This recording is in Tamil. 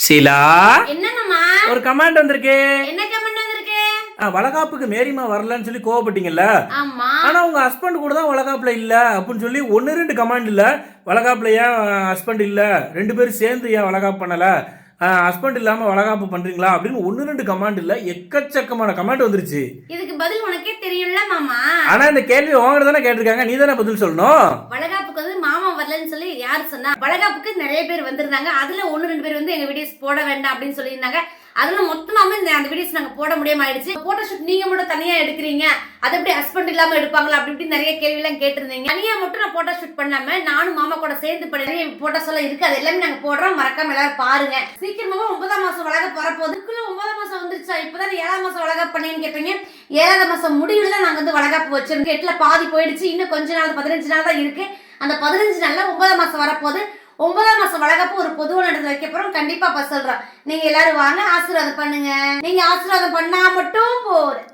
ஷீலா, என்னங்கம்மா? ஒரு கமாண்ட் வந்திருக்கு. என்ன கமெண்ட் வந்திருக்கு? வளகாப்புக்கு மேரிமா வரலன்னு சொல்லி கோவப்பட்டீங்கல்ல. ஆமா. ஆனா உங்க ஹஸ்பண்ட் கூட தான் வளகாப்புல இல்ல அப்படின்னு சொல்லி ஒன்னு ரெண்டு கமாண்ட் இல்ல. வளகாப்புல ஏன் ஹஸ்பண்ட் இல்ல, ரெண்டு பேரும் சேர்ந்து ஏன் வளகாப்பு பண்ணல, ஹஸ்பண்ட் இல்லாம வளகாப்பு பண்றீங்களா அப்படின்னு ஒன்னு ரெண்டு கமாண்ட் இல்ல, எக்கச்சக்கமான கமாண்ட் வந்துருச்சு. இதுக்கு பதில் உனக்கே தெரியும்ல மாமா. ஆனா இந்த கேள்வி உங்ககிட்ட தானே கேட்டிருக்காங்க, நீ தானே பதில் சொல்லணும். வளகாப்புக்கு வந்து மாமா வரலன்னு சொல்லி யார் சொன்னா? வளகாப்புக்கு நிறைய பேர் வந்திருந்தாங்க. அதுல ஒன்னு ரெண்டு பேர் வந்து எங்க வீடியோஸ் போட வேண்டாம் அப்படின்னு சொல்லியிருந்தாங்க. அதுல மொத்தமாவே அந்த வீடியோஸ் நாங்க போட முடியாம ஆயிடுச்சு. போட்டோ ஷூட் நீங்க மட்டும் தனியா எடுக்கிறீங்க, அது எப்படி ஹஸ்பண்ட் இல்லாம எடுப்பாங்களா அப்படி இப்படி நிறைய கேள்வி எல்லாம் கேட்டிருந்தீங்க. தனியா மட்டும் நான் போட்டோ ஷூட் பண்ணாம நானும் மாமா கூட சேர்ந்து பண்ணி போட்டோஸ் எல்லாம் இருக்கு, அது எல்லாமே நாங்க போடுறோம். மறக்காம எல்லாரும் பாருங்க. சீக்கிரமாவே 9ஆம் மாசம் வளகாப்பு வரப்போகுது. 9ஆம் மாசம் வந்துருச்சா? இப்பதான் 7ஆம் மாசம் வளகாப்பு பண்ணேன்னு கேட்டீங்க. 7ஆம் மாசம் முடிவுல தான் நாங்க வந்து வளகாப்பு வச்சிருக்கோம். 8ல பாதி போயிடுச்சு, இன்னும் கொஞ்ச நாள் 15 நாள் தான் இருக்கு. அந்த 15 நாள்ல 9ஆம் மாசம் வரப்போகுது. 9ஆம் மாசம் வளகாப்பு ஒரு பொதுவான இடத்துல வைக்க போறோம். கண்டிப்பா சொல்றோம், நீங்க எல்லாரும் வாங்க, ஆசீர்வாதம் பண்ணுங்க. நீங்க ஆசீர்வாதம் பண்ணா மட்டும் போதும்.